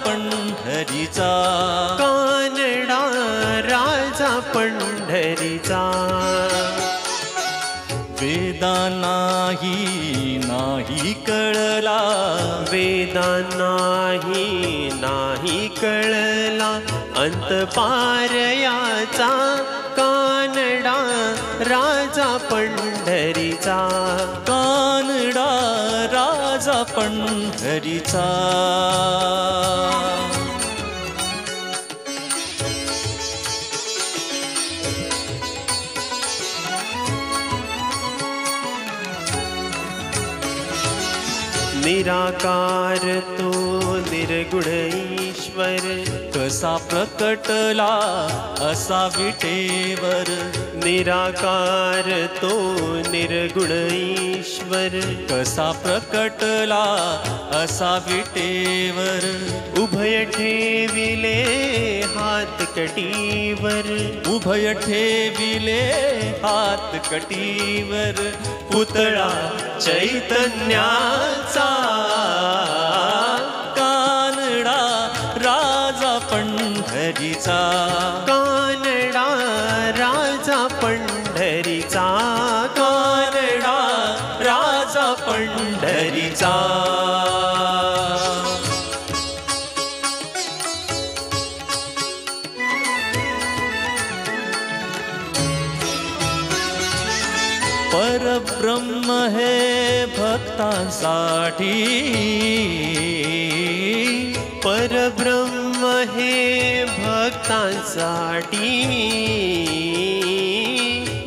पंढरीचा, कानडा राजा पंढरीचा. वेदा नाही कळला, वेदा नाही कळला अंत पारयाचा. कानडा राजा पंढरीचा, कानडा राजा पंढरीचा. निराकार तो निर्गुण ईश्वर, कसा प्रकटला असा विटेवर. निराकार तो निर्गुण ईश्वर, कसा प्रकटला असा विटेवर. उभय ठेविले हात कटीवर, उभय ठेविले हात कटीवर. पुतळा चैतन्याचा. कानडा राजा पंढरीचा, कानडा राजा पंढरीचा. कानडा राजा पंढरीचा. परब्रह्म हे भक्तांसाठी, परब्रह्म हे भक्तांसाठी.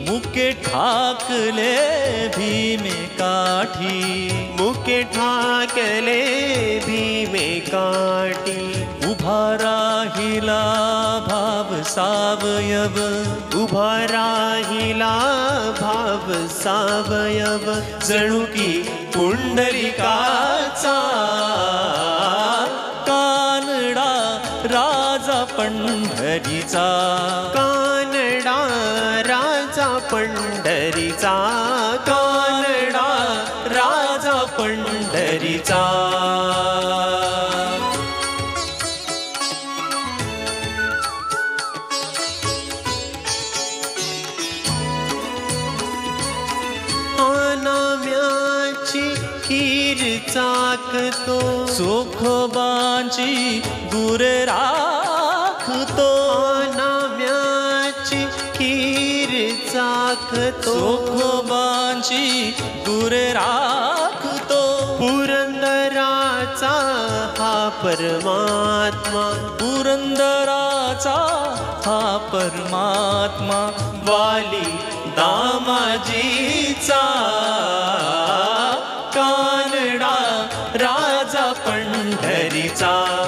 मुके ठाकले भीमे काठी, मुके ठाकले भीमे काठी. उभा राहिला भाव सावयव, उभा राहिला भाव सावयव. जणू की पुंडलिकाचा. कानडा राजा पंढरीचा, कानडा राजा पंढरीचा. कानडा राजा पंढरीचा. खीर चाकतो, चोखोबांची गुरे राखतो. नाम्याची खीर चाकतो, चोखोबांची गुरे राखतो. पुरंदराचा हा परमात्मा, पुरंदराचा हा परमात्मा. वाली दामाजीचा. कानडा राजा पंढरीचा.